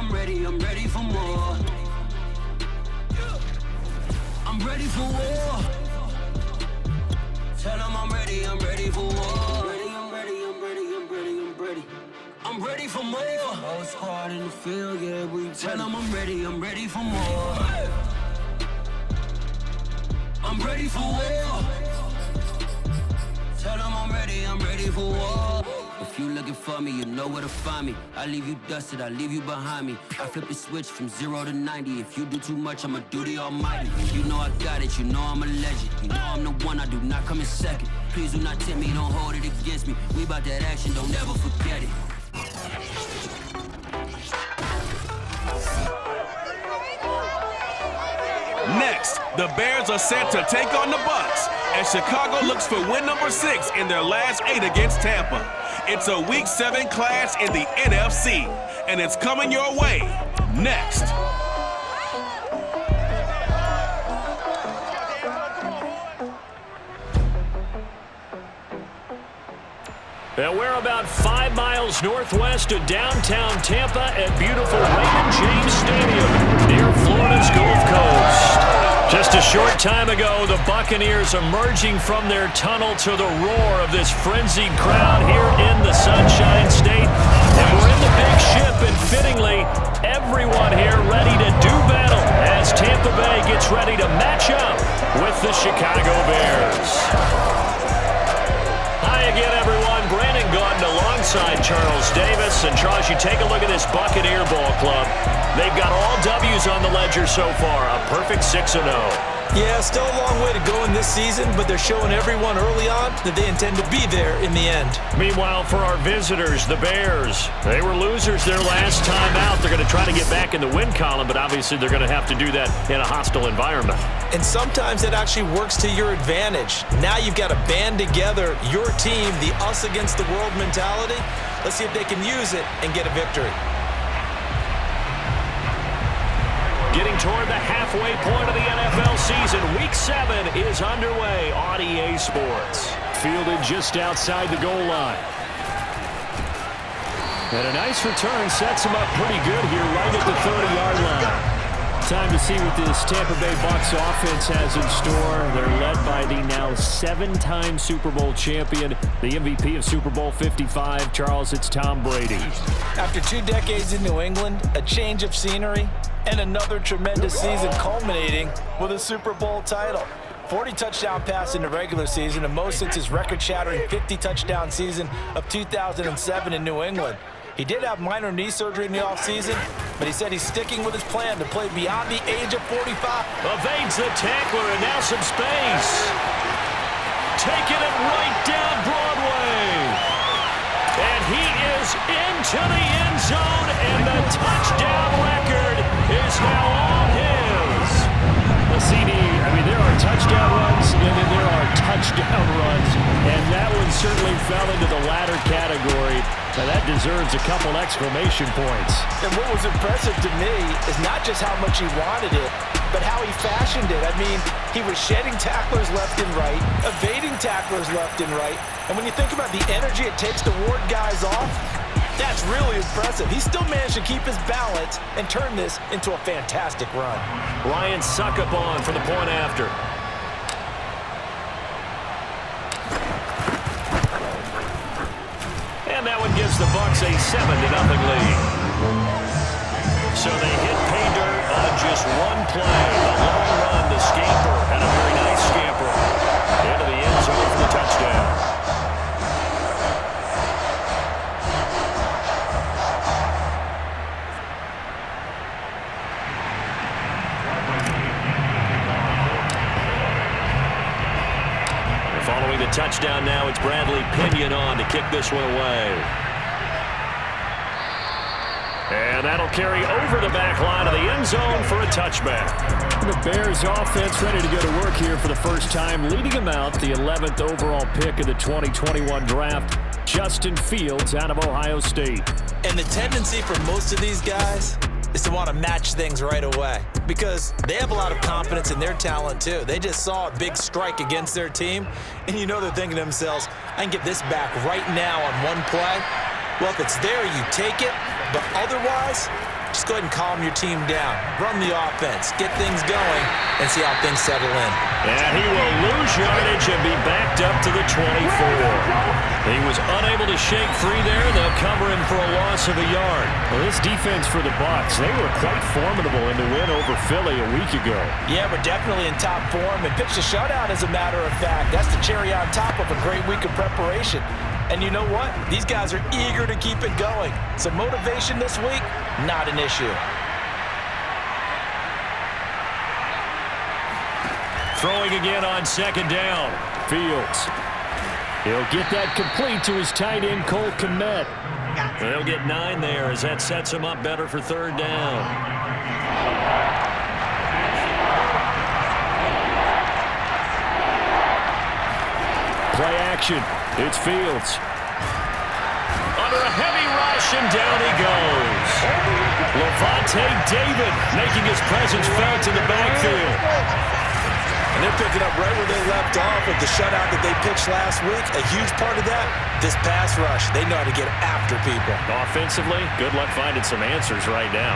I'm ready for more. I'm ready for war. Tell them I'm ready for war. I'm ready for more. Whole squad in the field, yeah, we tell them I'm ready for more. I'm ready for war. Tell them I'm ready for war. If you looking for me, you know where to find me. I leave you dusted, I leave you behind me. I flip the switch from 0 to 90. If you do too much, I'ma do the almighty. You know I got it, you know I'm a legend. You know I'm the one, I do not come in second. Please do not tempt me, don't hold it against me. We bout that action, don't ever forget it. Next, the Bears are set to take on the Bucs as Chicago looks for win number 6 in their last 8 against Tampa. It's a Week 7 clash in the NFC, and it's coming your way next. And we're about 5 miles northwest of downtown Tampa at beautiful Raymond James Stadium near Florida's Gulf Coast. Just a short time ago, the Buccaneers emerging from their tunnel to the roar of this frenzied crowd here in the Sunshine State. And we're in the big ship, and fittingly, everyone here ready to do battle as Tampa Bay gets ready to match up with the Chicago Bears. Hi again, everyone. Brandon Gaudin alongside Charles Davis. And Charles, you take a look at this Buccaneer ball club. They've got all W's on the ledger so far, a perfect 6-0. Yeah, still a long way to go in this season, but they're showing everyone early on that they intend to be there in the end. Meanwhile, for our visitors, the Bears, they were losers their last time out. They're going to try to get back in the win column, but obviously they're going to have to do that in a hostile environment. And sometimes it actually works to your advantage. Now you've got to band together your team, the us against the world mentality. Let's see if they can use it and get a victory. Getting toward the halfway point of the NFL season, Week 7 is underway on EA Sports. Fielded just outside the goal line. And a nice return sets him up pretty good here right at the 30-yard line. Time to see what this Tampa Bay Bucs offense has in store. They're led by the now 7-time Super Bowl champion, the MVP of Super Bowl 55. Charles, it's Tom Brady. After 2 decades in New England, a change of scenery, and another tremendous season culminating with a Super Bowl title. 40 touchdown pass in the regular season, and most since his record-shattering 50-touchdown season of 2007 in New England. He did have minor knee surgery in the offseason, but he said he's sticking with his plan to play beyond the age of 45. Evades the tackler, and now some space. Taking it right down Broadway. And he is into the end zone, and the touchdown record is now all his. The CD, I mean, there are touchdown runs, and then there are touchdown runs, and that one certainly fell into the latter category. Now that deserves a couple exclamation points. And what was impressive to me is not just how much he wanted it, but how he fashioned it. I mean, he was shedding tacklers left and right, evading tacklers left and right. And when you think about the energy it takes to ward guys off, that's really impressive. He still managed to keep his balance and turn this into a fantastic run. Ryan Succop for the point after. And that one gives the Bucs a 7-0 lead. So they hit pay dirt on just one play. The long run, the scamper, and a very nice scamper into the end zone for the touchdown. Following the touchdown now, it's Bradley Pinion on to kick this one away. And that'll carry over the back line of the end zone for a touchback. The Bears offense ready to go to work here for the first time, leading them out, the 11th overall pick of the 2021 draft, Justin Fields out of Ohio State. And the tendency for most of these guys is to want to match things right away because they have a lot of confidence in their talent too. They just saw a big strike against their team, and you know they're thinking to themselves, I can get this back right now on one play. Well, if it's there, you take it, but otherwise, just go ahead and calm your team down. Run the offense, get things going, and see how things settle in. And he will lose yardage and be backed up to the 24. He was unable to shake free there. They'll cover him for a loss of a yard. Well, this defense for the Bucs, they were quite formidable in the win over Philly a week ago. Yeah, we're definitely in top form and pitched a shutout, as a matter of fact. That's the cherry on top of a great week of preparation. And you know what? These guys are eager to keep it going. So motivation this week, not an issue. Throwing again on second down. Fields. He'll get that complete to his tight end, Cole Kmet. They'll get 9 there as that sets him up better for third down. Play action. It's Fields. Under a heavy rush, and down he goes. Levante David making his presence felt in the backfield. And they're picking up right where they left off with the shutout that they pitched last week. A huge part of that, this pass rush. They know how to get after people. Offensively, good luck finding some answers right now.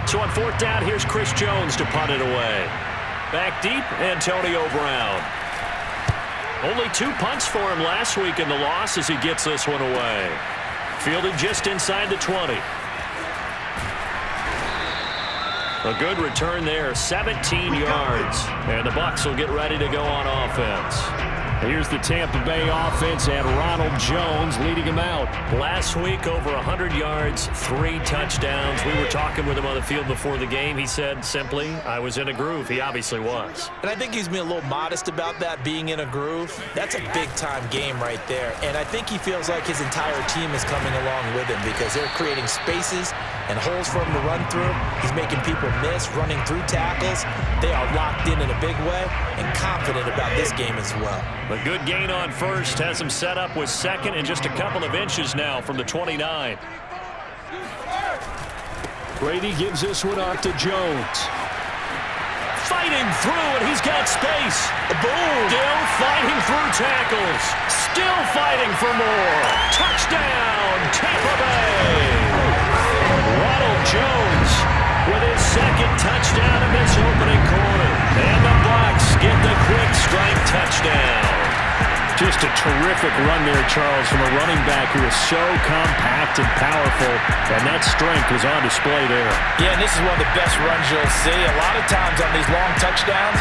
So on fourth down, here's Chris Jones to punt it away. Back deep, Antonio Brown. Only 2 punts for him last week in the loss as he gets this one away. Fielded just inside the 20. A good return there, 17 yards. And the Bucs will get ready to go on offense. Here's the Tampa Bay offense and Ronald Jones leading him out. Last week, over 100 yards, 3 touchdowns. We were talking with him on the field before the game. He said simply, I was in a groove. He obviously was. And I think he's been a little modest about that, being in a groove. That's a big-time game right there. And I think he feels like his entire team is coming along with him because they're creating spaces and holes for him to run through. He's making people miss, running through tackles. They are locked in a big way and confident about this game as well. A good gain on first has him set up with second and just a couple of inches now from the 29. Brady gives this one off to Jones. Fighting through, and he's got space. Boom! Still fighting through tackles. Still fighting for more. Touchdown, Tampa Bay! Ronald Jones with his second touchdown in this opening quarter. And the Bucs get the quick strike touchdown. Just a terrific run there, Charles, from a running back who is so compact and powerful, and that strength was on display there. Yeah, and this is one of the best runs you'll see. A lot of times on these long touchdowns,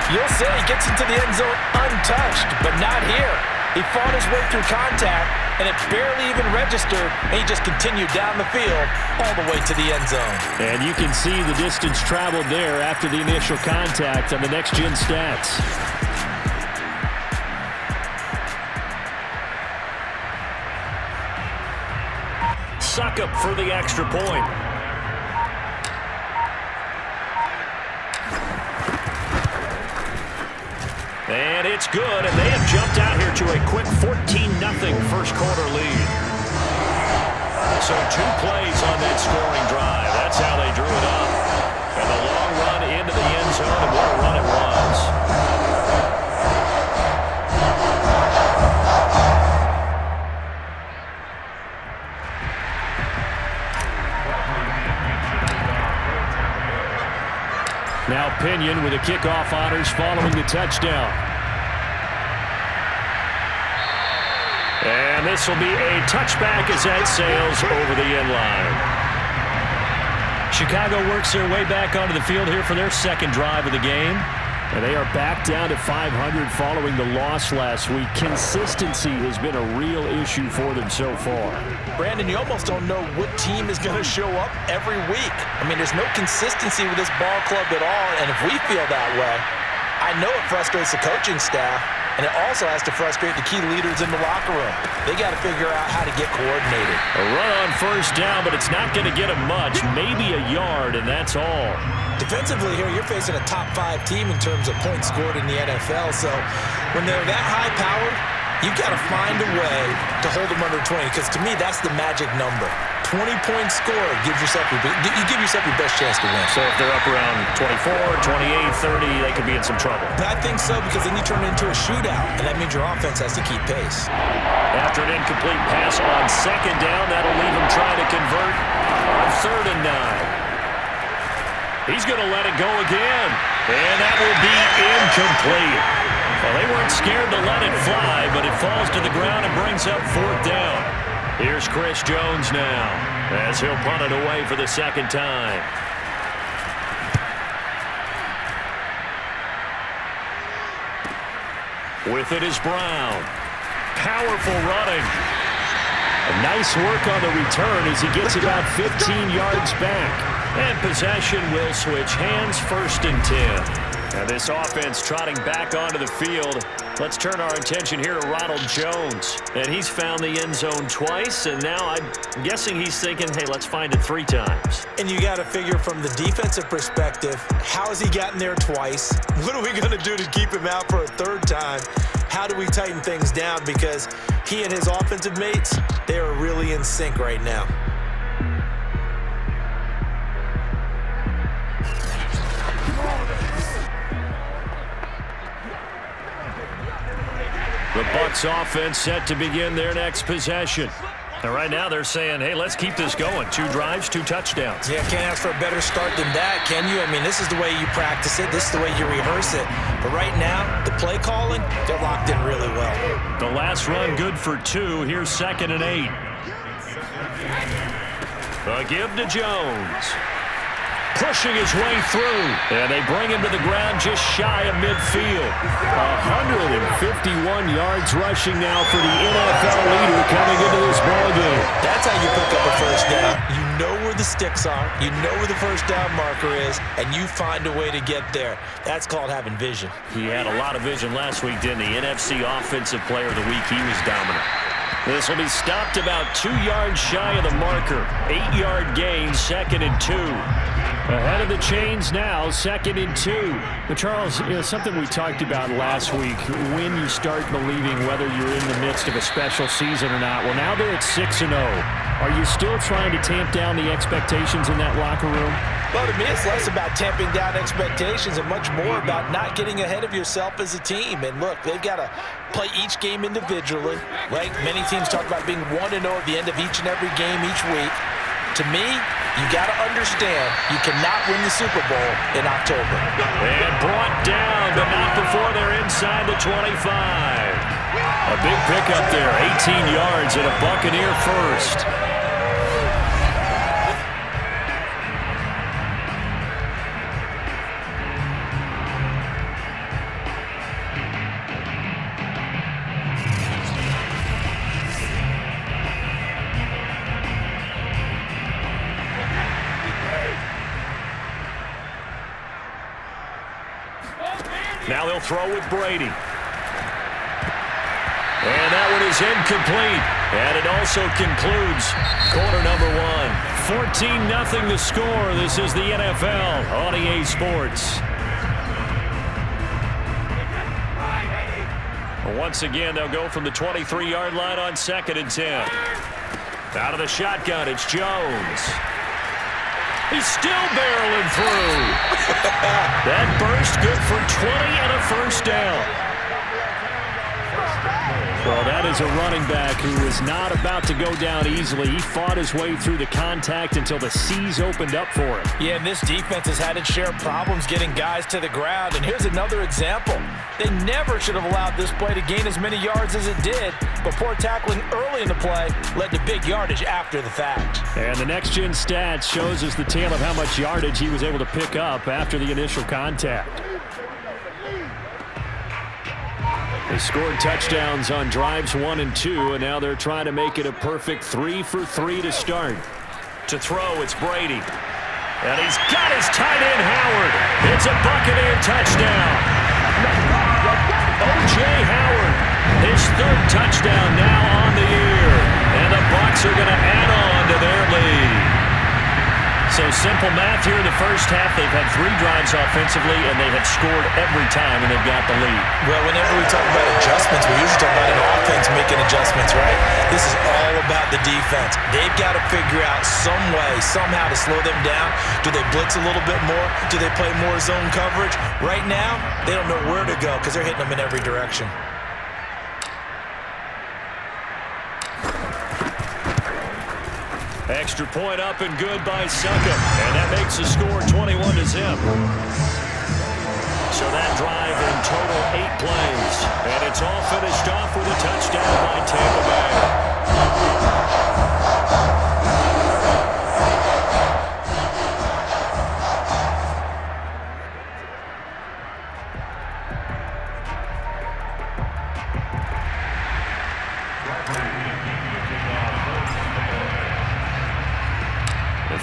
you'll say he gets into the end zone untouched, but not here. He fought his way through contact, and it barely even registered, and he just continued down the field all the way to the end zone. And you can see the distance traveled there after the initial contact on the next-gen stats. Suck up for the extra point. And it's good, and they have jumped out here to a quick 14-0 first quarter lead. So 2 plays on that scoring drive. That's how they drew it up. And the long run into the end zone, and what a run it was. Now Pinion with the kickoff honors following the touchdown. And this will be a touchback as that sails over the end line. Chicago works their way back onto the field here for their second drive of the game. And they are back down to 500 following the loss last week. Consistency has been a real issue for them so far. Brandon, you almost don't know what team is going to show up every week. I mean, there's no consistency with this ball club at all, and if we feel that way, I know it frustrates the coaching staff, and it also has to frustrate the key leaders in the locker room. They got to figure out how to get coordinated. A run on first down, but it's not going to get them much, maybe a yard, and that's all. Defensively here, you're facing a top 5 team in terms of points scored in the NFL, so when they're that high-powered, you've got to find a way to hold them under 20, because to me, that's the magic number. 20-point score gives yourself you give yourself your best chance to win. So if they're up around 24, 28, 30, they could be in some trouble. I think so, because then you turn it into a shootout, and that means your offense has to keep pace. After an incomplete pass on second down, that'll leave him trying to convert on 3rd and 9. He's going to let it go again, and that will be incomplete. Well, they weren't scared to let it fly, but it falls to the ground and brings up 4th down. Here's Chris Jones now, as he'll punt it away for the second time. With it is Brown. Powerful running. Nice work on the return as he gets about 15 yards back. And possession will switch hands, 1st and 10. Now this offense trotting back onto the field. Let's turn our attention here to Ronald Jones. And he's found the end zone twice, and now I'm guessing he's thinking, hey, let's find it 3 times. And you got to figure from the defensive perspective, how has he gotten there twice? What are we going to do to keep him out for a 3rd time? How do we tighten things down? Because he and his offensive mates, they are really in sync right now. The Bucs offense set to begin their next possession. And right now they're saying, hey, let's keep this going. 2 drives, 2 touchdowns. Yeah, can't ask for a better start than that, can you? I mean, this is the way you practice it. This is the way you rehearse it. But right now, the play calling, they're locked in really well. The last run good for 2. Here's 2nd and 8. A give to Jones. Pushing his way through. And they bring him to the ground just shy of midfield. 151 yards rushing now for the NFL leader coming into this ballgame. That's how you pick up a 1st down. You know where the sticks are. You know where the 1st down marker is, and you find a way to get there. That's called having vision. He had a lot of vision last week, didn't he? NFC Offensive Player of the Week. He was dominant. This will be stopped about 2 yards shy of the marker. 8-yard gain, 2nd and 2. Ahead of the chains now, 2nd and 2. But Charles, something we talked about last week, when you start believing whether you're in the midst of a special season or not. Well, now they're at 6-0. Are you still trying to tamp down the expectations in that locker room? Well, to me, it's less about tamping down expectations and much more about not getting ahead of yourself as a team. And look, they've got to play each game individually, right? Many teams talk about being 1-0 at the end of each and every game each week. To me, you got to understand you cannot win the Super Bowl in October. And brought down, but not before they're inside the 25. A big pickup there, 18 yards and a Buccaneer first. Now they'll throw with Brady. And that one is incomplete. And it also concludes quarter number 1. 14-0 the score. This is the NFL on EA Sports. Once again, they'll go from the 23-yard line on 2nd and 10. Out of the shotgun, it's Jones. He's still barreling through. That burst good for 20 and a 1st down. Well, that is a running back who is not about to go down easily. He fought his way through the contact until the seas opened up for him. Yeah, and this defense has had its share of problems getting guys to the ground. And here's another example. They never should have allowed this play to gain as many yards as it did. But poor tackling early in the play led to big yardage after the fact. And the next-gen stats shows us the tale of how much yardage he was able to pick up after the initial contact. They scored touchdowns on drives 1 and 2, and now they're trying to make it a perfect 3 for 3 to start. To throw, it's Brady. And he's got his tight end, Howard. It's a Buccaneer touchdown. O.J. Howard, his 3rd touchdown now on the year. And the Bucs are going to add on to their lead. So simple math here in the first half. They've had 3 drives offensively, and they have scored every time, and they've got the lead. Well, whenever we talk about adjustments, we usually talk about an offense making adjustments, right? This is all about the defense. They've got to figure out some way, somehow to slow them down. Do they blitz a little bit more? Do they play more zone coverage? Right now, they don't know where to go because they're hitting them in every direction. Extra point up and good by Suckup. And that makes the score 21-0. So that drive in total 8 plays. And it's all finished off with a touchdown by Tampa Bay.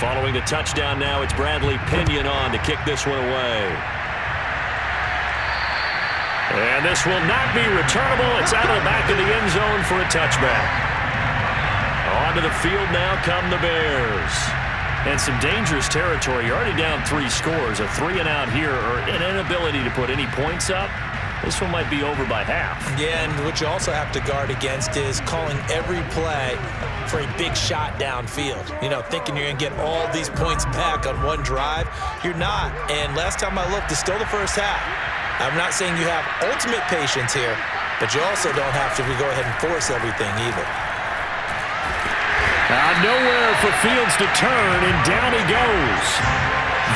Following the touchdown now, it's Bradley Pinion on to kick this one away. And this will not be returnable. It's out of the back of the end zone for a touchback. Onto the field now come the Bears. And some dangerous territory. You're already down 3 scores. A 3-and-out here, or an inability to put any points up. This one might be over by half. Yeah, and what you also have to guard against is calling every play for a big shot downfield. You know, thinking you're going to get all these points back on one drive. You're not. And last time I looked, it's still the first half. I'm not saying you have ultimate patience here, but you also don't have to go ahead and force everything either. Nowhere for Fields to turn, and down he goes.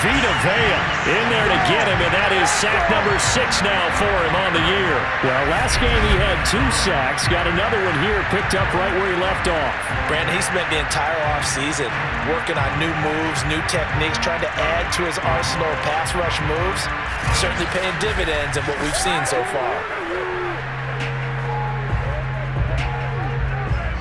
Vita Vea in there to get him, and that is sack number 6 now for him on the year. Well, last game he had 2 sacks. Got another one here, picked up right where he left off. Brandon, he spent the entire offseason working on new moves, new techniques, trying to add to his arsenal of pass rush moves. Certainly paying dividends in what we've seen so far.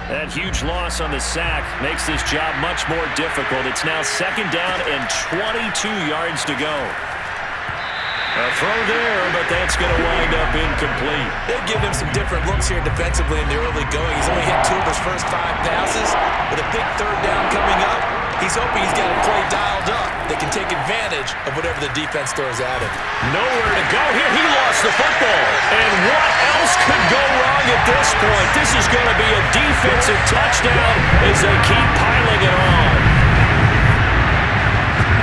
That huge loss on the sack makes this job much more difficult. It's now 2nd down and 22 yards to go. A throw there, but that's going to wind up incomplete. They've given him some different looks here defensively in the early going. He's only hit 2 of his first 5 passes. With a big 3rd down coming up, he's hoping he's got a play dialed up that can take advantage of whatever the defense throws at him. Nowhere to go here. He lost the football. And what else could go wrong at this point? This is going to be a defensive touchdown as they keep piling it on.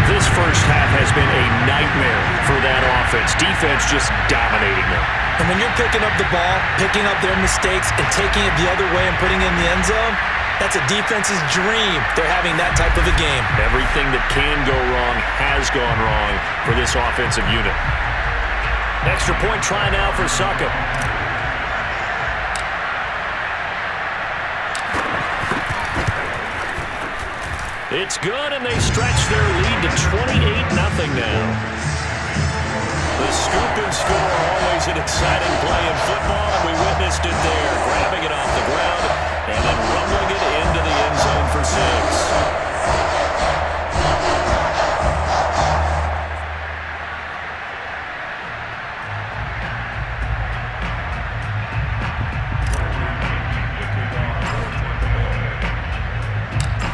This first half has been a nightmare for that offense. Defense just dominating them. And when you're picking up the ball, picking up their mistakes, and taking it the other way and putting it in the end zone, that's a defense's dream. They're having that type of a game. Everything that can go wrong has gone wrong for this offensive unit. Extra point try now for Suckup. It's good, and they stretch their lead to 28-0 now. The scoop and score, always an exciting play in football, and we witnessed it there, grabbing it off the ground and then rumbling it into the end zone for 6.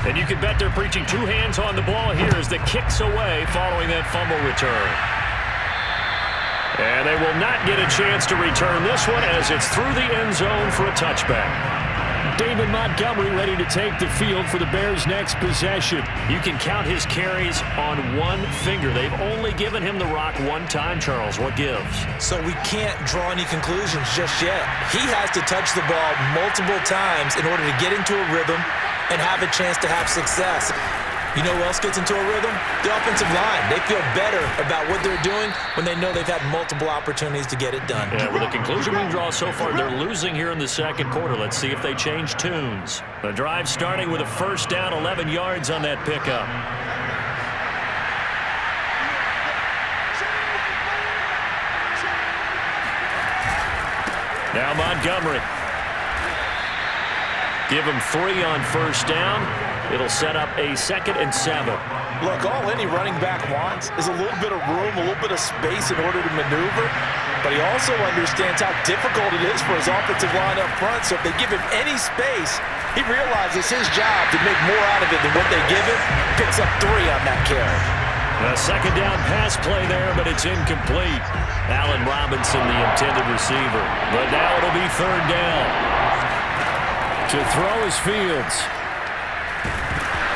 And you can bet they're preaching 2 hands on the ball here as the kick's away following that fumble return. And they will not get a chance to return this one as it's through the end zone for a touchback. David Montgomery ready to take the field for the Bears' next possession. You can count his carries on 1 finger. They've only given him the rock 1 time, Charles. What gives? So we can't draw any conclusions just yet. He has to touch the ball multiple times in order to get into a rhythm and have a chance to have success. You know who else gets into a rhythm? The offensive line. They feel better about what they're doing when they know they've had multiple opportunities to get it done. Yeah, with the conclusion we can draw so far, they're losing here in the 2nd quarter. Let's see if they change tunes. The drive starting with a 1st down, 11 yards on that pickup. Now Montgomery. Give him 3 on 1st down. It'll set up a 2nd and 7. Look, all any running back wants is a little bit of room, a little bit of space in order to maneuver. But he also understands how difficult it is for his offensive line up front. So if they give him any space, He realizes his job to make more out of it than what they give him. Picks up 3 on that carry. A second down pass play there, but it's incomplete. Allen Robinson, the intended receiver. But now it'll be third down. To throw is Fields.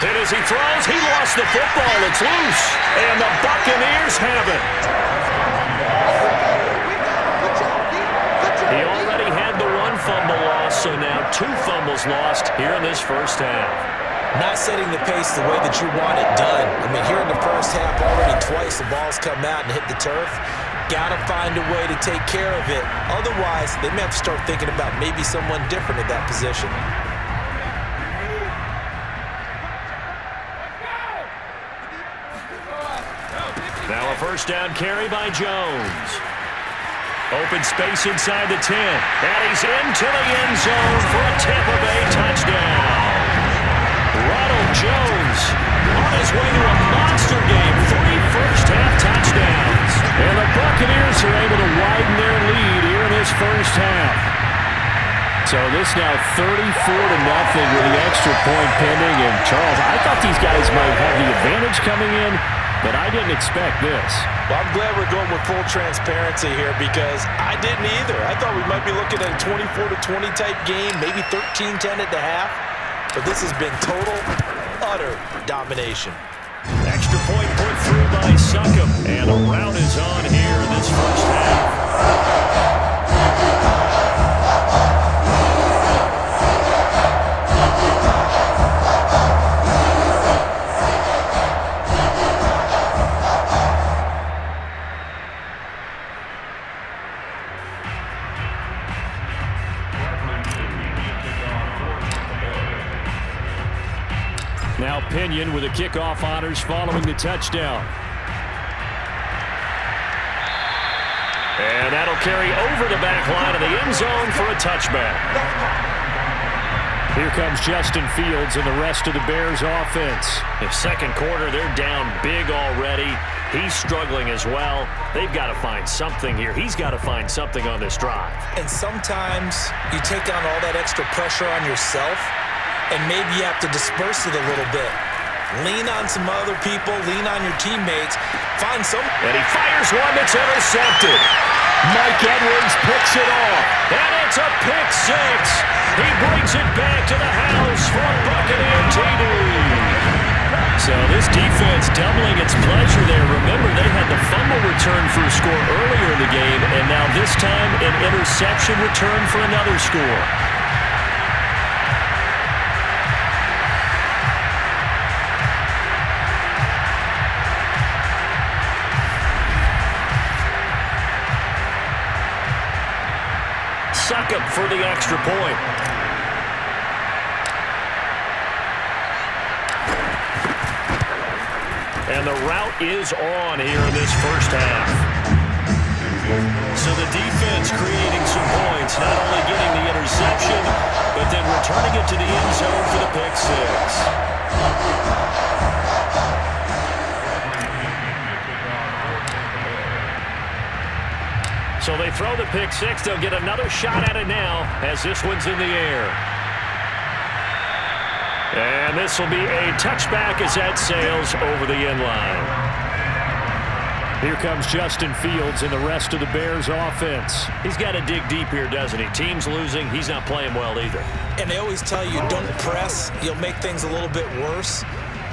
And as he throws, he lost the football. It's loose. And the Buccaneers have it. He already had the 1 fumble loss, so now 2 fumbles lost here in this first half. Not setting the pace the way that you want it done. I mean, here in the first half, already twice the ball's come out and hit the turf. Got to find a way to take care of it. Otherwise, they may have to start thinking about maybe someone different at that position. Now a first down carry by Jones. Open space inside the 10. And he's into the end zone for a Tampa Bay touchdown. Ronald Jones on his way to a monster game. 3 first-half touchdowns. And the Buccaneers are able to widen their lead here in this first half. So this now 34-0 with the extra point pending. And Charles, I thought these guys might have the advantage coming in, but I didn't expect this. Well, I'm glad we're going with full transparency here because I didn't either. I thought we might be looking at a 24-20 type game, maybe 13-10 at the half. But this has been total, utter domination. Extra point put through by Succop. And a rout is on here in this first half. Now Pinion with the kickoff honors following the touchdown. And that'll carry over the back line of the end zone for a touchback. Here comes Justin Fields and the rest of the Bears offense. The second quarter, they're down big already. He's struggling as well. They've got to find something here. He's got to find something on this drive. And sometimes you take on all that extra pressure on yourself, and maybe you have to disperse it a little bit. Lean on some other people. Lean on your teammates. Find some. And he fires one that's intercepted. Mike Edwards picks it off. And it's a pick 6. He brings it back to the house for a Buccaneer TD. So this defense doubling its pleasure there. Remember, they had the fumble return for a score earlier in the game, and now this time an interception return for another score. Succop for the extra point. And the route is on here in this first half. So the defense creating some points, not only getting the interception, but then returning it to the end zone for the pick 6. So they throw the pick 6. They'll get another shot at it now as this one's in the air. And this will be a touchback as that sails over the end line. Here comes Justin Fields and the rest of the Bears offense. He's got to dig deep here, doesn't he? Team's losing. He's not playing well either. And they always tell you, don't press. You'll make things a little bit worse.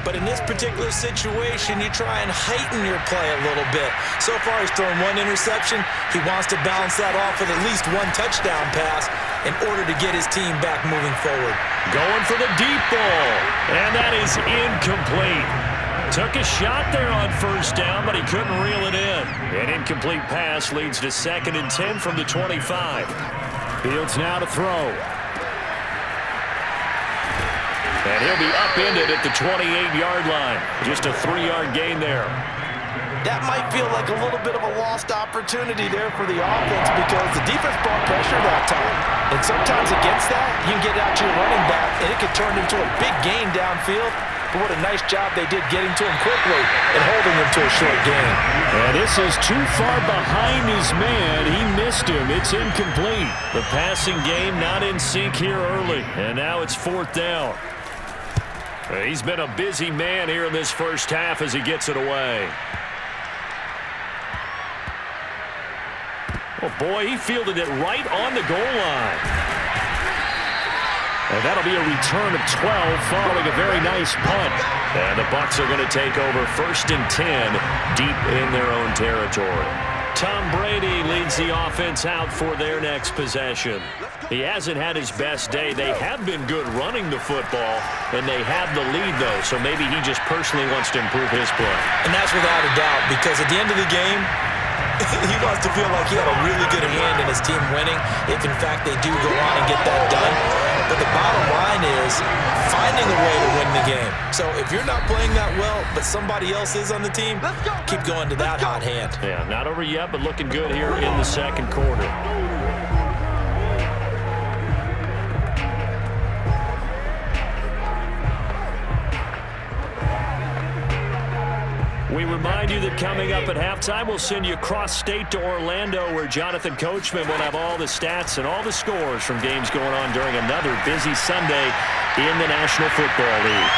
But in this particular situation, you try and heighten your play a little bit. So far, he's thrown 1 interception. He wants to balance that off with at least 1 touchdown pass in order to get his team back moving forward. Going for the deep ball. And that is incomplete. Took a shot there on first down, but he couldn't reel it in. An incomplete pass leads to 2nd and 10 from the 25. Fields now to throw. And he'll be upended at the 28-yard line. Just a 3-yard gain there. That might feel like a little bit of a lost opportunity there for the offense because the defense brought pressure that time. And sometimes against that, you can get out to your running back, and it could turn into a big gain downfield. but what a nice job they did getting to him quickly and holding him to a short gain. And this is too far behind his man. He missed him. It's incomplete. The passing game not in sync here early, and now it's 4th down. He's been a busy man here in this first half as he gets it away. Oh, boy, he fielded it right on the goal line. And that'll be a return of 12 following a very nice punt. And the Bucs are going to take over 1st and 10 deep in their own territory. Tom Brady leads the offense out for their next possession. He hasn't had his best day. They have been good running the football, and they have the lead, though, so maybe he just personally wants to improve his play. And that's without a doubt, because at the end of the game, he wants to feel like he had a really good hand in his team winning, if in fact they do go on and get that done. But the bottom line is finding a way to win the game. So if you're not playing that well, but somebody else is on the team, keep going to that hot hand. Yeah, not over yet, but looking good here in the second quarter. We remind you that coming up at halftime, we'll send you cross-state to Orlando, where Jonathan Coachman will have all the stats and all the scores from games going on during another busy Sunday in the National Football League.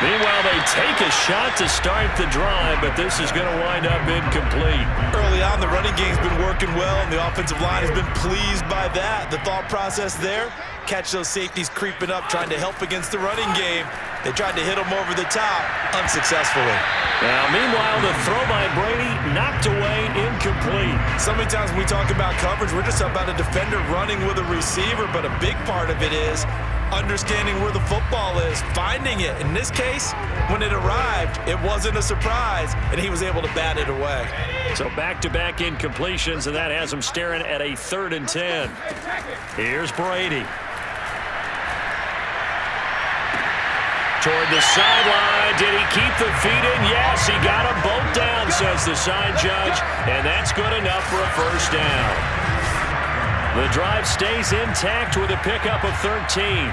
Meanwhile, they take a shot to start the drive, but this is going to wind up incomplete. Early on, the running game's been working well, and the offensive line has been pleased by that. The thought process there, catch those safeties creeping up, trying to help against the running game. They tried to hit him over the top, unsuccessfully. Now, meanwhile, the throw by Brady knocked away, incomplete. So many times when we talk about coverage, we're just about a defender running with a receiver, but a big part of it is understanding where the football is, finding it. In this case, when it arrived, it wasn't a surprise, and he was able to bat it away. So back-to-back incompletions, and that has him staring at a 3rd and 10. Here's Brady. Toward the sideline. Did he keep the feet in? Yes, he got them both down, says the side judge, and that's good enough for a 1st down. The drive stays intact with a pickup of 13.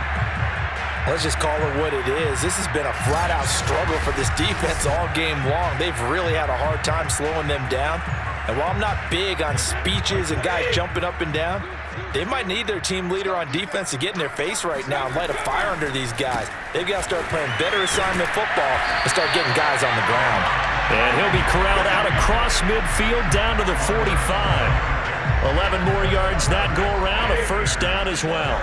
Let's just call it what it is. This has been a flat-out struggle for this defense all game long. They've really had a hard time slowing them down. And while I'm not big on speeches and guys jumping up and down, they might need their team leader on defense to get in their face right now and light a fire under these guys. They've got to start playing better assignment football and start getting guys on the ground. And he'll be corralled out across midfield down to the 45. 11 more yards that go around, a 1st down as well.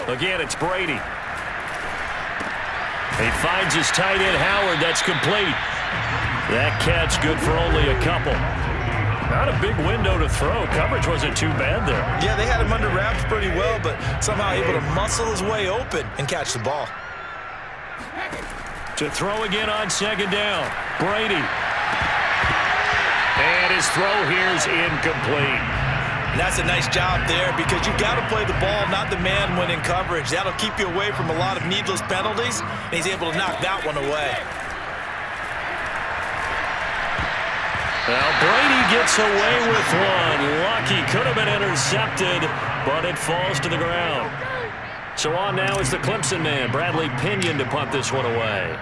Again, it's Brady. He finds his tight end, Howard. That's complete. That catch good for only a couple. Not a big window to throw. Coverage wasn't too bad there. Yeah, they had him under wraps pretty well, but somehow able to muscle his way open and catch the ball. To throw again on 2nd down. Brady. And his throw here is incomplete. And that's a nice job there because you've got to play the ball, not the man when in coverage. That'll keep you away from a lot of needless penalties, and he's able to knock that one away. Well, Brady gets away with one. Lucky, could have been intercepted, but it falls to the ground. So on now is the Clemson man, Bradley Pinion, to punt this one away.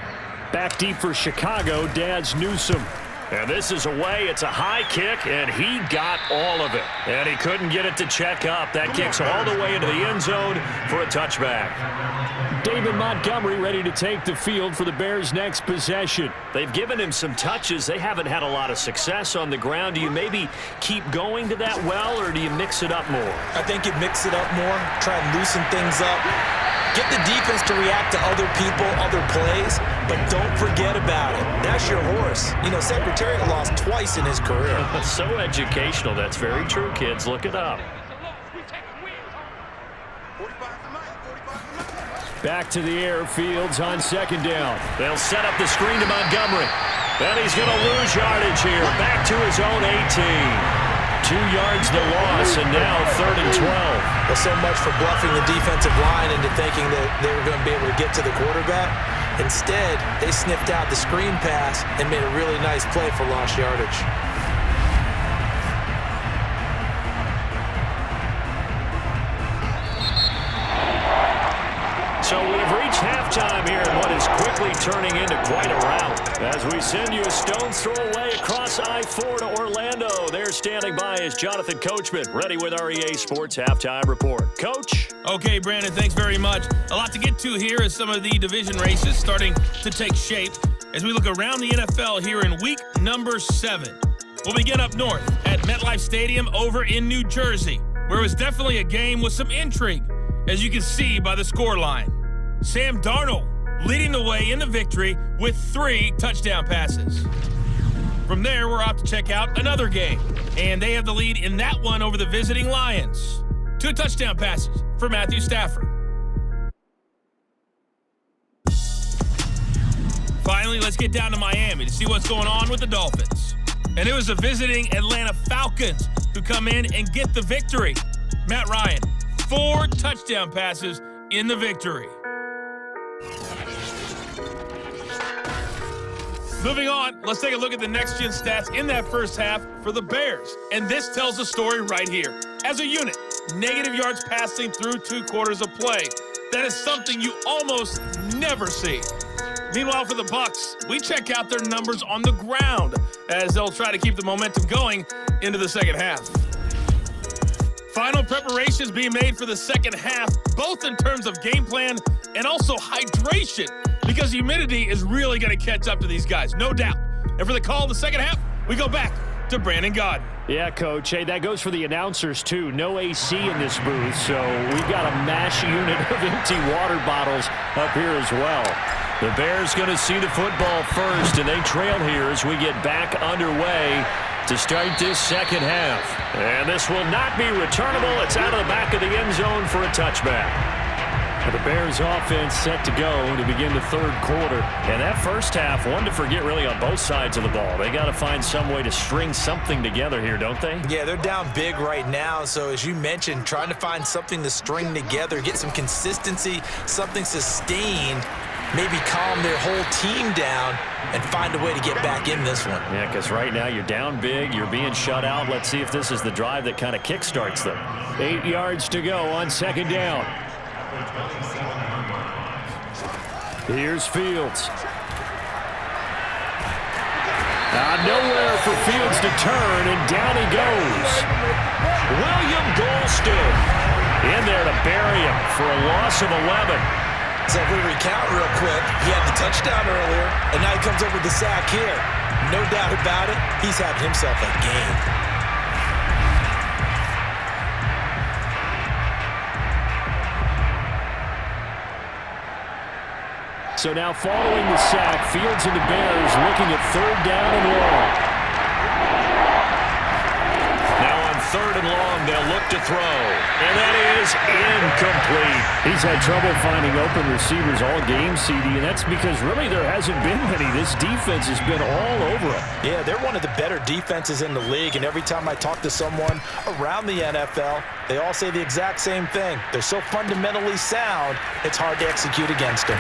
Back deep for Chicago, Daz Newsome. And this is away. It's a high kick, and he got all of it. And he couldn't get it to check up. That kicks all the way into the end zone for a touchback. David Montgomery ready to take the field for the Bears' next possession. They've given him some touches. They haven't had a lot of success on the ground. Do you maybe keep going to that well, or do you mix it up more? I think you mix it up more, try and loosen things up. Get the defense to react to other people, other plays, but don't forget about it. That's your horse. You know, Secretariat lost twice in his career. So educational. That's very true, kids. Look it up. Back to the air, Fields on 2nd down. They'll set up the screen to Montgomery. And he's going to lose yardage here. Back to his own 18. 2 yards the loss, and now 3rd and 12. Well, so much for bluffing the defensive line into thinking that they were going to be able to get to the quarterback. Instead, they sniffed out the screen pass and made a really nice play for lost yardage. halftime here in what is quickly turning into quite a rout. As we send you a stone's throw away across I-4 to Orlando. There standing by is Jonathan Coachman, ready with our EA Sports Halftime Report. Coach? Okay, Brandon, thanks very much. A lot to get to here as some of the division races starting to take shape as we look around the NFL here in week number 7. We'll begin up north at MetLife Stadium over in New Jersey, where it was definitely a game with some intrigue, as you can see by the scoreline. Sam Darnold leading the way in the victory with 3 touchdown passes. From there, we're off to check out another game, and they have the lead in that one over the visiting Lions. 2 touchdown passes for Matthew Stafford. Finally, let's get down to Miami to see what's going on with the Dolphins. And it was the visiting Atlanta Falcons who come in and get the victory. Matt Ryan, 4 touchdown passes in the victory. Moving on, let's take a look at the next-gen stats in that first half for the Bears. And this tells the story right here. As a unit, negative yards passing through 2 quarters of play. That is something you almost never see. Meanwhile, for the Bucs, we check out their numbers on the ground as they'll try to keep the momentum going into the second half. Final preparations being made for the second half, both in terms of game plan and also hydration, because humidity is really going to catch up to these guys, no doubt. And for the call of the second half, we go back to Brandon Gaudin. Yeah, Coach. Hey, that goes for the announcers, too. No AC in this booth, so we've got a mash unit of empty water bottles up here as well. The Bears going to see the football first, and they trail here as we get back underway to start this second half. And this will not be returnable. It's out of the back of the end zone for a touchback. The Bears offense set to go to begin the third quarter. And that first half, one to forget really on both sides of the ball. They got to find some way to string something together here, don't they? Yeah, they're down big right now. So as you mentioned, trying to find something to string together, get some consistency, something sustained, maybe calm their whole team down and find a way to get back in this one. Yeah, because right now you're down big, you're being shut out. Let's see if this is the drive that kind of kickstarts them. 8 yards to go on second down. Here's Fields. Nowhere for Fields to turn, and down he goes. William Golston in there to bury him for a loss of 11. So if we recount real quick, he had the touchdown earlier, and now he comes up with the sack here. No doubt about it, he's having himself a game. So now following the sack, Fields and the Bears looking at 3rd down and long. Now on 3rd and long, they'll look to throw. And that is incomplete. He's had trouble finding open receivers all game, CD, and that's because really there hasn't been many. This defense has been all over them. Yeah, they're one of the better defenses in the league, and every time I talk to someone around the NFL, they all say the exact same thing. They're so fundamentally sound, it's hard to execute against them.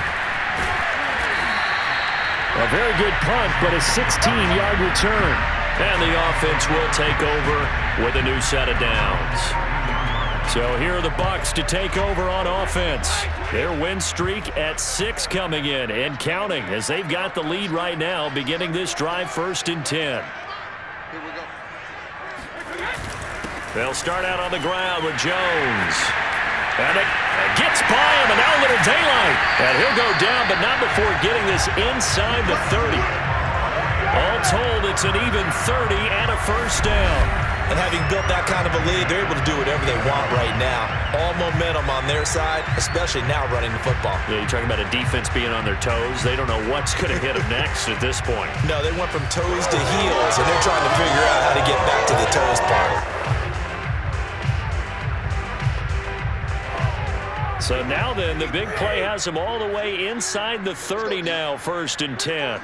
A very good punt, but a 16-yard return. And the offense will take over with a new set of downs. So here are the Bucs to take over on offense. Their win streak at 6 coming in and counting as they've got the lead right now, beginning this drive 1st and 10. Here we go. They'll start out on the ground with Jones. And it gets by him, and now a little daylight. And he'll go down, but not before getting this inside the 30. All told, it's an even 30 and a first down. And having built that kind of a lead, they're able to do whatever they want right now. All momentum on their side, especially now running the football. Yeah, you're talking about a defense being on their toes. They don't know what's going to hit them next at this point. No, they went from toes to heels, and they're trying to figure out how to get back to the toes part. So now then, the big play has them all the way inside the 30 now, 1st and 10.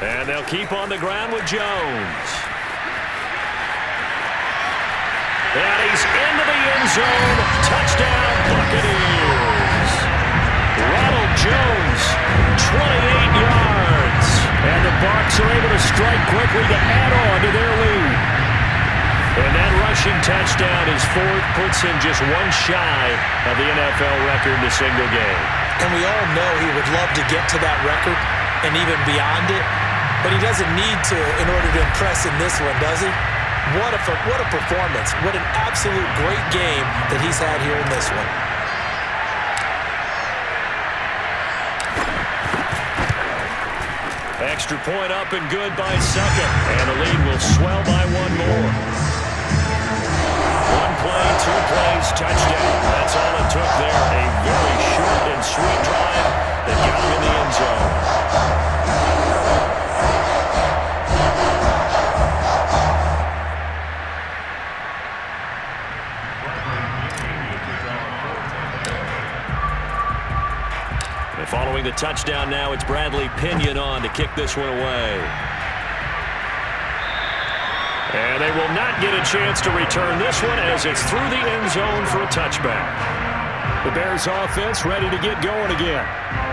And they'll keep on the ground with Jones. And he's into the end zone. Touchdown, Buccaneers. Ronald Jones, 28 yards. And the Bucs are able to strike quickly to add on to their lead. And that rushing touchdown is 4th, puts him just one shy of the NFL record in a single game. And we all know he would love to get to that record and even beyond it, but he doesn't need to in order to impress in this one, does he? What a performance. What an absolute great game that he's had here in this one. Extra point up and good by Succa. And the lead will swell by one more. One play, two plays, touchdown. That's all it took there. A very short and sweet drive that got him in the end zone. Following the touchdown now, it's Bradley Pinion on to kick this one away. And they will not get a chance to return this one as it's through the end zone for a touchback. The Bears offense ready to get going again.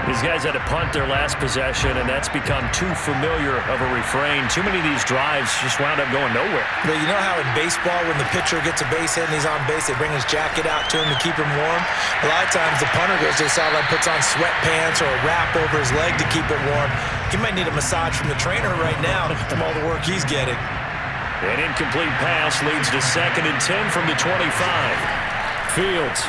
These guys had to punt their last possession, and that's become too familiar of a refrain. Too many of these drives just wound up going nowhere. But you know how in baseball, when the pitcher gets a base hit and he's on base, they bring his jacket out to him to keep him warm? A lot of times the punter goes to the sideline, puts on sweatpants or a wrap over his leg to keep it warm. He might need a massage from the trainer right now from all the work he's getting. An incomplete pass leads to 2nd and 10 from the 25. Fields.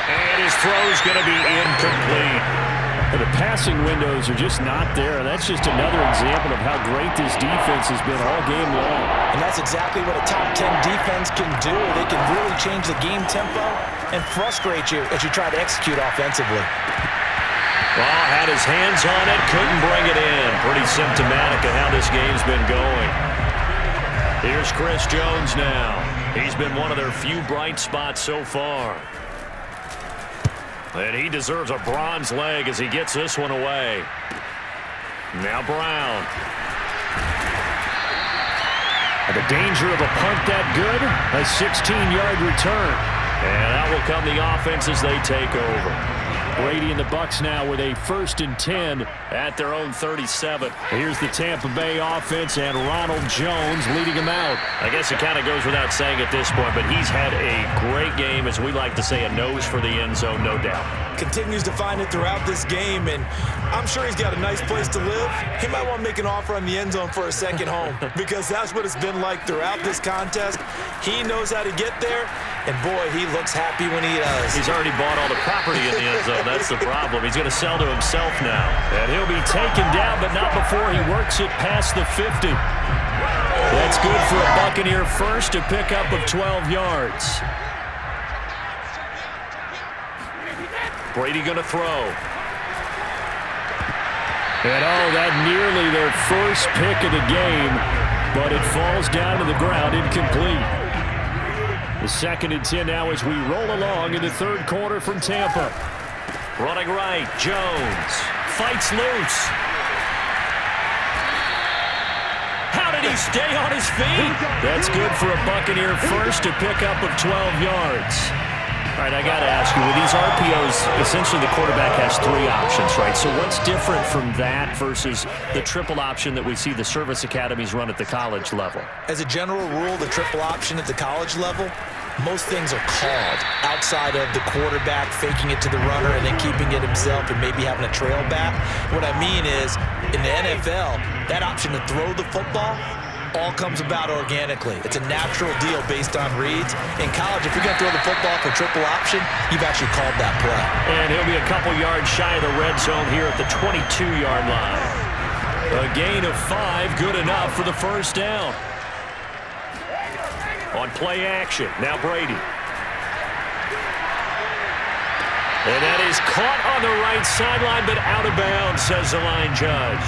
And his throw's going to be incomplete. The passing windows are just not there, and that's just another example of how great this defense has been all game long. And that's exactly what a top 10 defense can do. They can really change the game tempo and frustrate you as you try to execute offensively. Well, had his hands on it, couldn't bring it in. Pretty symptomatic of how this game's been going. Here's Chris Jones now. He's been one of their few bright spots so far. And he deserves a bronze leg as he gets this one away. Now Brown. The danger of a punt that good, a 16-yard return. And that will come the offense as they take over. Brady and the Bucs now with a 1st and 10 at their own 37. Here's the Tampa Bay offense and Ronald Jones leading them out. I guess it kind of goes without saying at this point, but he's had a great game, as we like to say, a nose for the end zone, no doubt. Continues to find it throughout this game, and I'm sure he's got a nice place to live. He might want to make an offer on the end zone for a second home because that's what it's been like throughout this contest. He knows how to get there, and boy, he looks happy when he does. He's already bought all the property in the end zone. That's the problem. He's going to sell to himself now. And he'll be taken down, but not before he works it past the 50. That's good for a Buccaneer first, a pickup of 12 yards. Brady going to throw. And that nearly their first pick of the game, but it falls down to the ground incomplete. The 2nd and 10 now as we roll along in the 3rd quarter from Tampa. Running right, Jones fights loose. How did he stay on his feet? That's good for a Buccaneer first, a pickup of 12 yards. All right, I got to ask you, with these RPOs, essentially the quarterback has 3 options, right? So what's different from that versus the triple option that we see the service academies run at the college level? As a general rule, the triple option at the college level, most things are called outside of the quarterback faking it to the runner and then keeping it himself and maybe having a trail back. What I mean is, in the NFL, that option to throw the football all comes about organically. It's a natural deal based on reads. In college, if you're going to throw the football for triple option, you've actually called that play. And he'll be a couple yards shy of the red zone here at the 22-yard line. A gain of 5, good enough for the first down. On play action, now Brady. And that is caught on the right sideline, but out of bounds, says the line judge.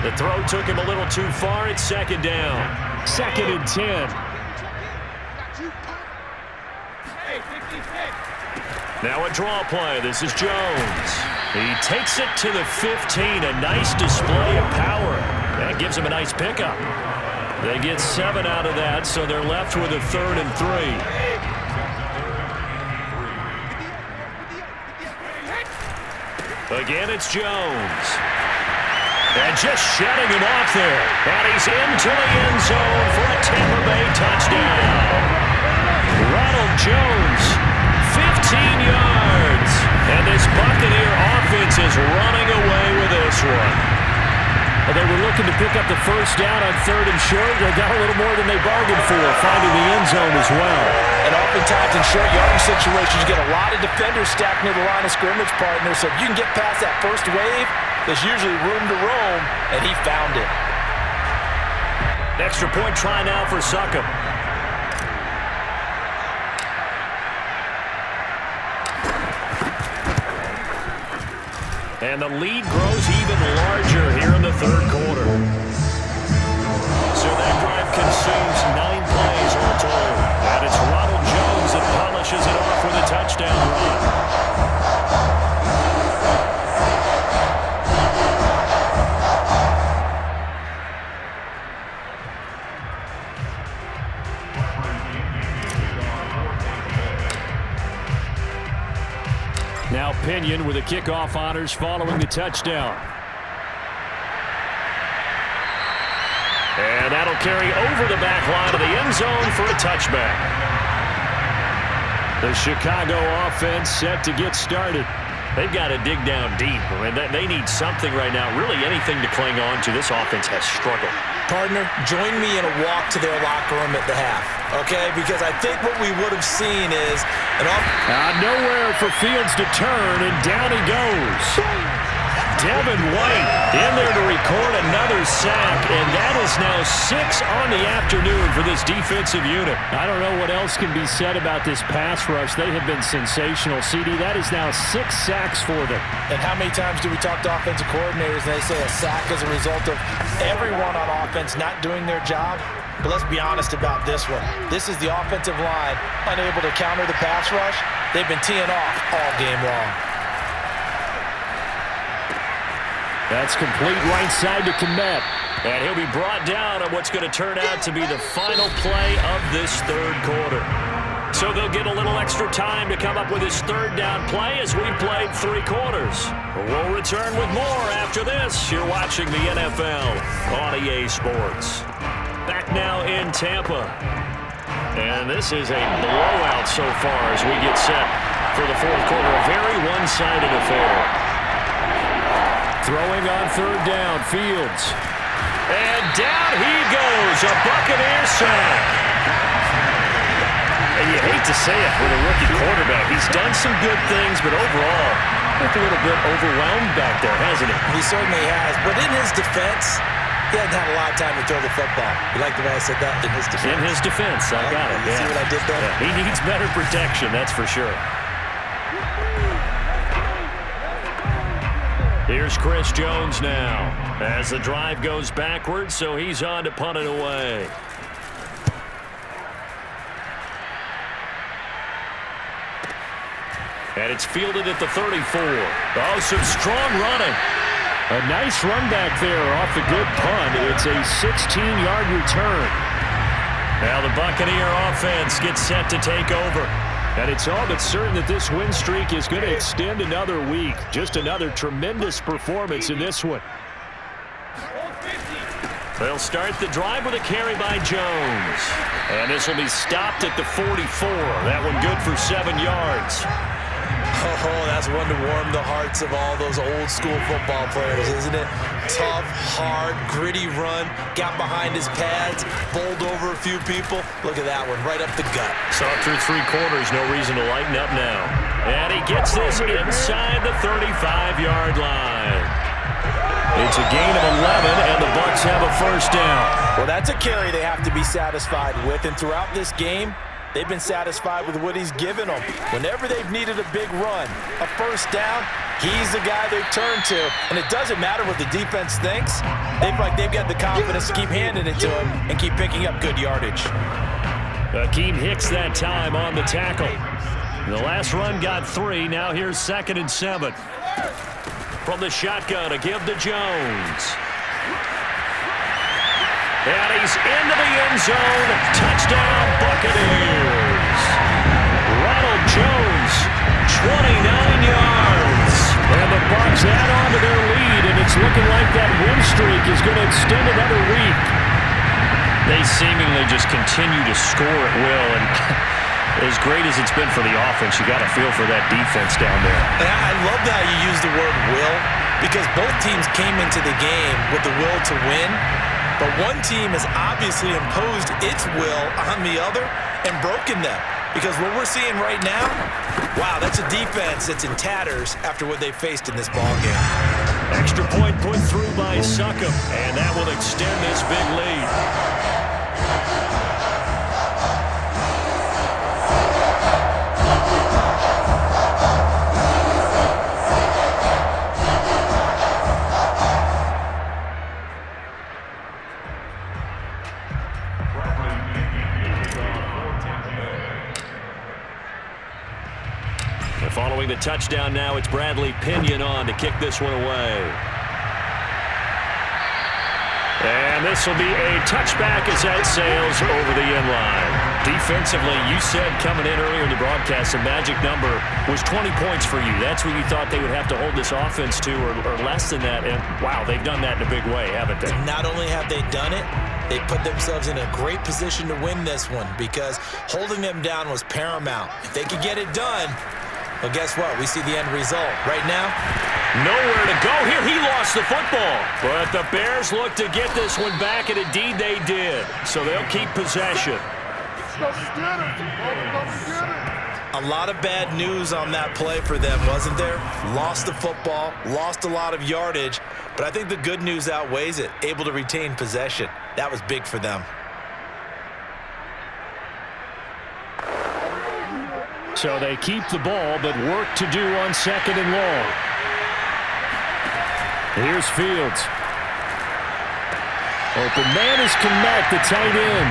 The throw took him a little too far. It's 2nd down. 2nd and 10. Now a draw play. This is Jones. He takes it to the 15. A nice display of power. That gives him a nice pickup. They get 7 out of that, so they're left with a 3rd and 3. Again, it's Jones. And just shutting him off there. And he's into the end zone for a Tampa Bay touchdown. Ronald Jones, 15 yards. And this Buccaneer offense is running away with this one. Well, they were looking to pick up the first down on 3rd and short. They got a little more than they bargained for, finding the end zone as well. And oftentimes in short yardage situations, you get a lot of defenders stacked near the line of scrimmage, partner. So if you can get past that first wave, there's usually room to roam, and he found it. Extra point try now for Succop. And the lead grows even larger here in the 3rd quarter. So that drive consumes 9 plays all told. And it's Ronald Jones that polishes it off with a touchdown run. Now Pinion with the kickoff honors following the touchdown. And that'll carry over the back line of the end zone for a touchback. The Chicago offense set to get started. They've got to dig down deep. I mean, they need something right now, really anything to cling on to. This offense has struggled. Partner, join me in a walk to their locker room at the half, okay? Because I think what we would have seen is nowhere for Fields to turn, and down he goes. Devin White in there to record another sack, and that is now 6 on the afternoon for this defensive unit. I don't know what else can be said about this pass rush. They have been sensational. CD, that is now 6 sacks for them. And how many times do we talk to offensive coordinators and they say a sack is a result of everyone on offense not doing their job? But let's be honest about this one. This is the offensive line unable to counter the pass rush. They've been teeing off all game long. That's complete right side to Kmet. And he'll be brought down on what's going to turn out to be the final play of this 3rd quarter. So they'll get a little extra time to come up with his 3rd down play as we played 3 quarters. We'll return with more after this. You're watching the NFL on EA Sports. Back now in Tampa. And this is a blowout so far as we get set for the 4th quarter. A very one-sided affair. Throwing on 3rd down, Fields. And down he goes, a Buccaneer sack. And you hate to say it with a rookie quarterback. He's done some good things, but overall, looked a little bit overwhelmed back there, hasn't he? He certainly has, but in his defense, he hasn't had a lot of time to throw the football. You like the way I said that? In his defense. In his defense, I got it. You see what I did there? Yeah. He needs better protection, that's for sure. Here's Chris Jones now as the drive goes backwards, so he's on to punt it away. And it's fielded at the 34. Oh, some strong running. A nice run back there off the good punt. It's a 16-yard return. Now the Buccaneer offense gets set to take over. And it's all but certain that this win streak is going to extend another week. Just another tremendous performance in this one. They'll start the drive with a carry by Jones. And this will be stopped at the 44. That one good for 7 yards. Oh, that's one to warm the hearts of all those old school football players, isn't it? Tough, hard, gritty run, got behind his pads, bowled over a few people. Look at that one, right up the gut. Saw through 3 quarters, no reason to lighten up now. And he gets this inside the 35-yard line. It's a gain of 11, and the Bucs have a first down. Well, that's a carry they have to be satisfied with, and throughout this game, they've been satisfied with what he's given them. Whenever they've needed a big run, a first down, he's the guy they turn to. And it doesn't matter what the defense thinks. They've got the confidence to keep handing it to him and keep picking up good yardage. Akeem Hicks that time on the tackle. The last run got 3. Now here's 2nd and 7. From the shotgun to give to Jones. And he's into the end zone. Touchdown, Buccaneers. Ronald Jones, 29 yards. And the Bucs add on to their lead, and it's looking like that win streak is going to extend another week. They seemingly just continue to score at will, and As great as it's been for the offense, you got to feel for that defense down there. And I love how you use the word will, because both teams came into the game with the will to win, but one team has obviously imposed its will on the other and broken them. Because what we're seeing right now, wow, that's a defense that's in tatters after what they faced in this ballgame. Extra point put through by Succop, and that will extend this big lead. Following the touchdown now, it's Bradley Pinion on to kick this one away. And this will be a touchback as that sails over the end line. Defensively, you said coming in earlier in the broadcast, the magic number was 20 points for you. That's what you thought they would have to hold this offense to, or less than that. And wow, they've done that in a big way, haven't they? Not only have they done it, they put themselves in a great position to win this one, because holding them down was paramount. If they could get it done, well, guess what? We see the end result. Right now, nowhere to go here. He lost the football. But the Bears look to get this one back, and indeed they did. So they'll keep possession. A lot of bad news on that play for them, wasn't there? Lost the football, lost a lot of yardage, but I think the good news outweighs it. Able to retain possession. That was big for them. So they keep the ball, but work to do on 2nd and long. Here's Fields. Open man is Kmet, the tight end.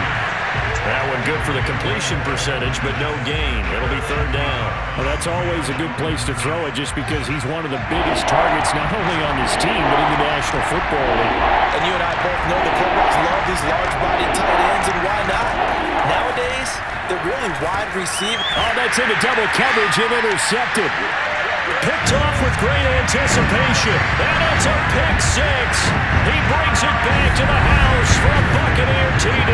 That one good for the completion percentage, but no gain. It'll be 3rd down. Well, that's always a good place to throw it, just because he's one of the biggest targets, not only on his team, but in the National Football League. And you and I both know the quarterbacks love these large-bodied tight ends, and why not? Nowadays, they're really wide receiver. Oh, that's into double coverage and intercepted. Picked off with great anticipation. And it's a pick 6. He brings it back to the house for a Buccaneer TD.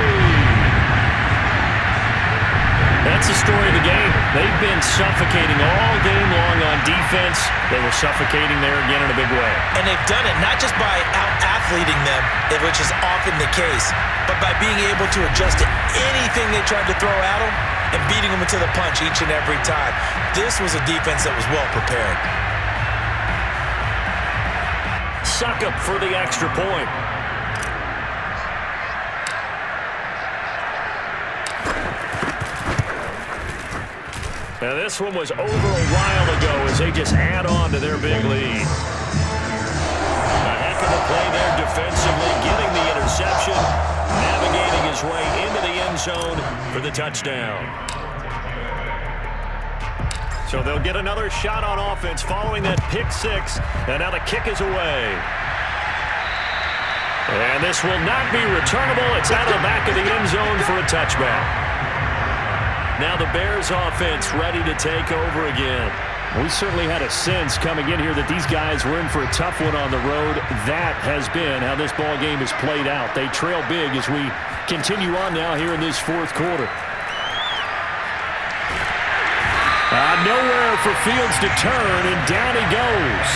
That's the story of the game. They've been suffocating all game long on defense. They were suffocating there again in a big way. And they've done it not just by out-athleting them, which is often the case, but by being able to adjust to anything they tried to throw at them and beating them into the punch each and every time. This was a defense that was well prepared. Succop for the extra point. Now this one was over a while ago as they just add on to their big lead. A heck of a play there defensively, getting the interception, navigating his way into the end zone for the touchdown. So they'll get another shot on offense following that pick 6, and now the kick is away. And this will not be returnable. It's out of the back of the end zone for a touchback. Now the Bears offense ready to take over again. We certainly had a sense coming in here that these guys were in for a tough one on the road. That has been how this ball game has played out. They trail big as we continue on now here in this 4th quarter. Nowhere for Fields to turn, and down he goes.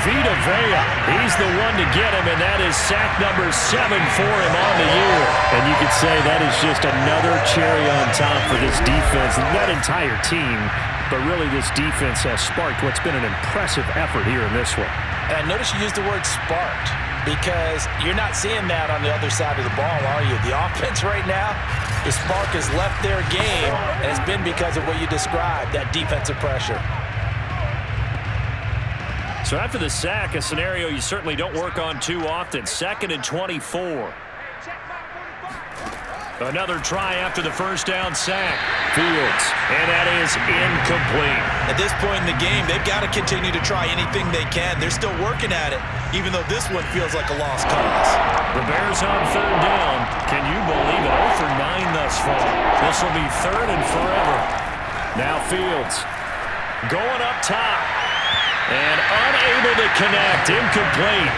Vita Vea, he's the one to get him, and that is sack number 7 for him on the year. And you could say that is just another cherry on top for this defense, that entire team. But really, this defense has sparked what's been an impressive effort here in this one. And I notice you used the word sparked, because you're not seeing that on the other side of the ball, are you? The offense right now, the spark has left their game, and it's been because of what you described, that defensive pressure. So after the sack, a scenario you certainly don't work on too often. 2nd and 24. Another try after the first down sack. Fields. And that is incomplete. At this point in the game, they've got to continue to try anything they can. They're still working at it, even though this one feels like a lost cause. The Bears on 3rd down. Can you believe it? 0 for 9 thus far. This will be 3rd and forever. Now Fields. Going up top. And unable to connect. Incomplete.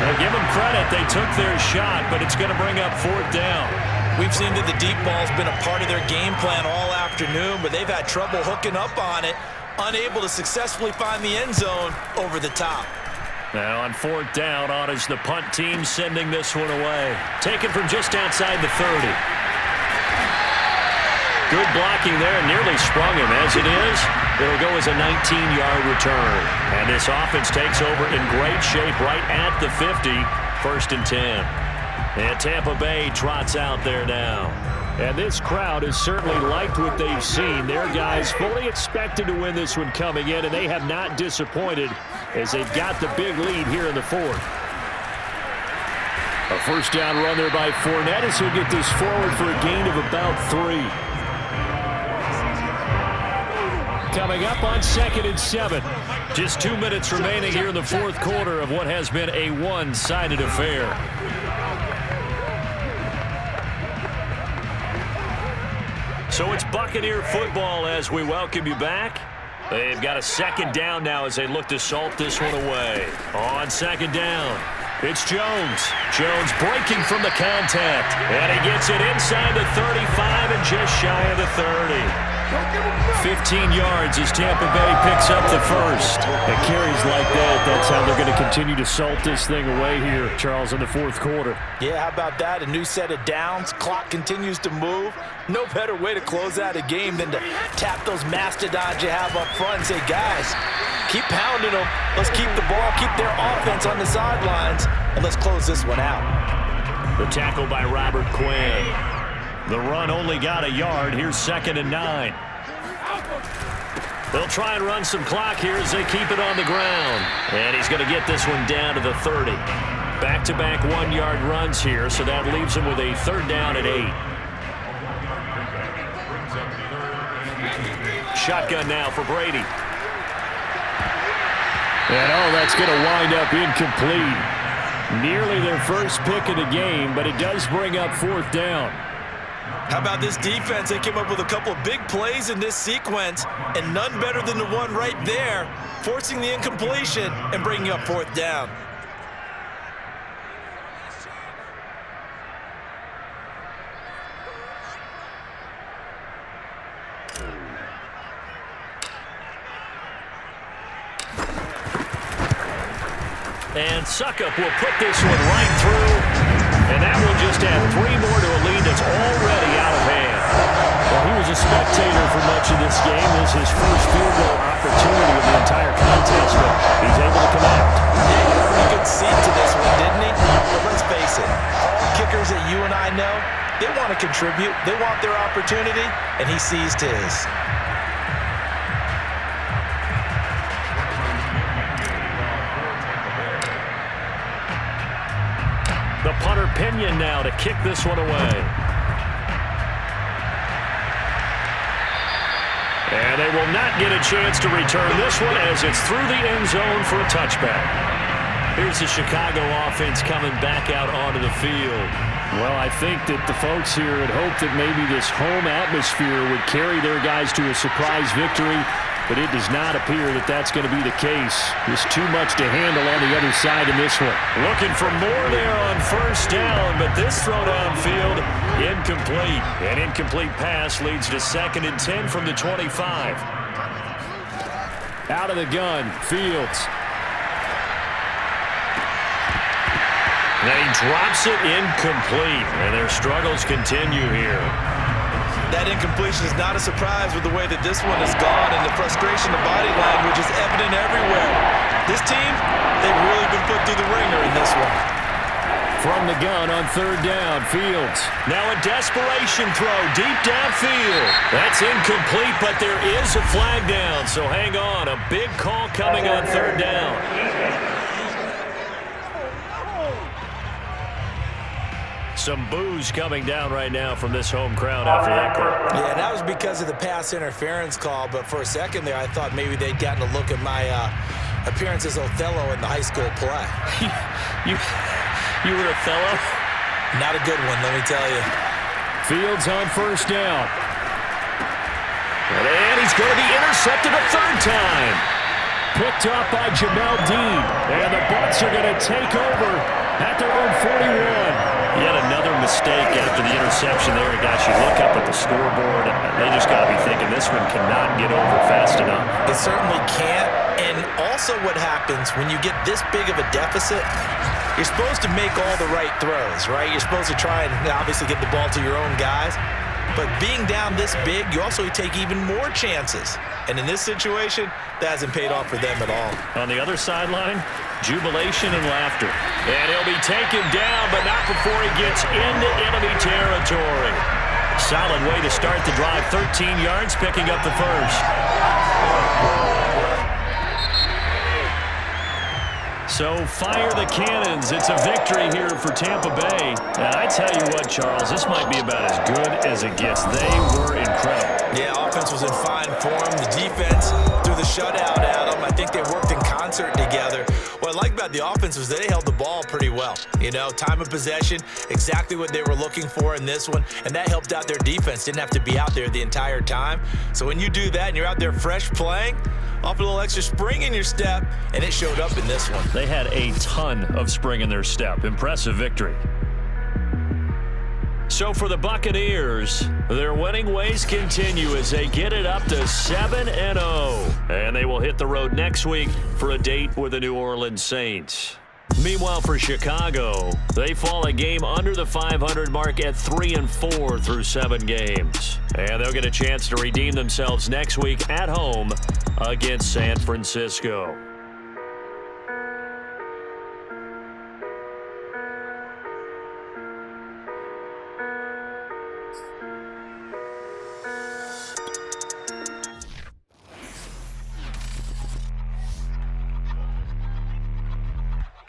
Well, give them credit. They took their shot, but it's going to bring up 4th down. We've seen that the deep ball's been a part of their game plan all afternoon, but they've had trouble hooking up on it, unable to successfully find the end zone over the top. Now on 4th down, on is the punt team sending this one away. Taken from just outside the 30. Good blocking there, nearly sprung him. As it is, it'll go as a 19-yard return. And this offense takes over in great shape right at the 50, 1st and 10. And Tampa Bay trots out there now. And this crowd has certainly liked what they've seen. Their guys fully expected to win this one coming in, and they have not disappointed as they've got the big lead here in the 4th. A 1st down run there by Fournette as he'll get this forward for a gain of about 3. Coming up on 2nd and 7. Just 2 minutes remaining here in the 4th quarter of what has been a one-sided affair. So it's Buccaneer football as we welcome you back. They've got a 2nd down now as they look to salt this one away. On 2nd down, it's Jones. Jones breaking from the contact. And he gets it inside the 35 and just shy of the 30. 15 yards as Tampa Bay picks up the 1st. It carries like that. That's how they're going to continue to salt this thing away here, Charles, in the 4th quarter. Yeah, how about that? A new set of downs. Clock continues to move. No better way to close out a game than to tap those mastodons you have up front and say, guys, keep pounding them. Let's keep the ball, keep their offense on the sidelines, and let's close this one out. The tackle by Robert Quinn. The run only got a yard. Here's 2nd and 9. They'll try and run some clock here as they keep it on the ground. And he's going to get this one down to the 30. Back-to-back 1-yard runs here, so that leaves him with a 3rd down and 8. Shotgun now for Brady. And that's going to wind up incomplete. Nearly their first pick of the game, but it does bring up 4th down. How about this defense? They came up with a couple of big plays in this sequence, and none better than the one right there, forcing the incompletion and bringing up 4th down. And Suckup will put this one right through. And that will just add 3 more to a lead that's already out of hand. Well, he was a spectator for much of this game. This is his first field goal opportunity of the entire contest, but he's able to connect. Yeah, he had a pretty good seat to this one, didn't he? But let's face it, all kickers that you and I know, they want to contribute. They want their opportunity, and he seized his. The punter Pinion now to kick this one away. And they will not get a chance to return this one as it's through the end zone for a touchback. Here's the Chicago offense coming back out onto the field. Well, I think that the folks here had hoped that maybe this home atmosphere would carry their guys to a surprise victory, but it does not appear that that's going to be the case. Just too much to handle on the other side in this one. Looking for more there on 1st down, but this throw downfield incomplete. An incomplete pass leads to 2nd and 10 from the 25. Out of the gun, Fields. And he drops it incomplete, and their struggles continue here. That incompletion is not a surprise with the way that this one has gone, and the frustration, the body language is evident everywhere. This team, they've really been put through the ringer in this one. From the gun on 3rd down, Fields. Now a desperation throw deep downfield. That's incomplete, but there is a flag down, so hang on. A big call coming on 3rd down. Some boos coming down right now from this home crowd after that call. Yeah, that was because of the pass interference call, but for a second there, I thought maybe they'd gotten a look at my appearance as Othello in the high school play. You were Othello? Not a good one, let me tell you. Fields on 1st down. And he's going to be intercepted a 3rd time. Picked up by Jamel Dean. And the Bucs are going to take over at their own 41. Yet another mistake after the interception there. And gosh, you look up at the scoreboard, they just got to be thinking this one cannot get over fast enough. It certainly can't. And also what happens when you get this big of a deficit, you're supposed to make all the right throws, right? You're supposed to try and obviously get the ball to your own guys. But being down this big, you also take even more chances. And in this situation, that hasn't paid off for them at all. On the other sideline, jubilation and laughter. And he'll be taken down, but not before he gets into enemy territory. Solid way to start the drive. 13 yards, picking up the first. So fire the cannons. It's a victory here for Tampa Bay. And I tell you what, Charles, this might be about as good as it gets. They were incredible. Yeah, offense was in fine form. The defense threw the shutout at them. I think they worked in concert together. What I like about the offense was they held the ball pretty well. You know, time of possession, exactly what they were looking for in this one. And that helped out their defense. Didn't have to be out there the entire time. So when you do that and you're out there fresh playing, off a little extra spring in your step, and it showed up in this one. They had a ton of spring in their step. Impressive victory. So for the Buccaneers, their winning ways continue as they get it up to 7-0. And they will hit the road next week for a date with the New Orleans Saints. Meanwhile, for Chicago, they fall a game under the 500 mark at 3-4 through 7 games. And they'll get a chance to redeem themselves next week at home against San Francisco.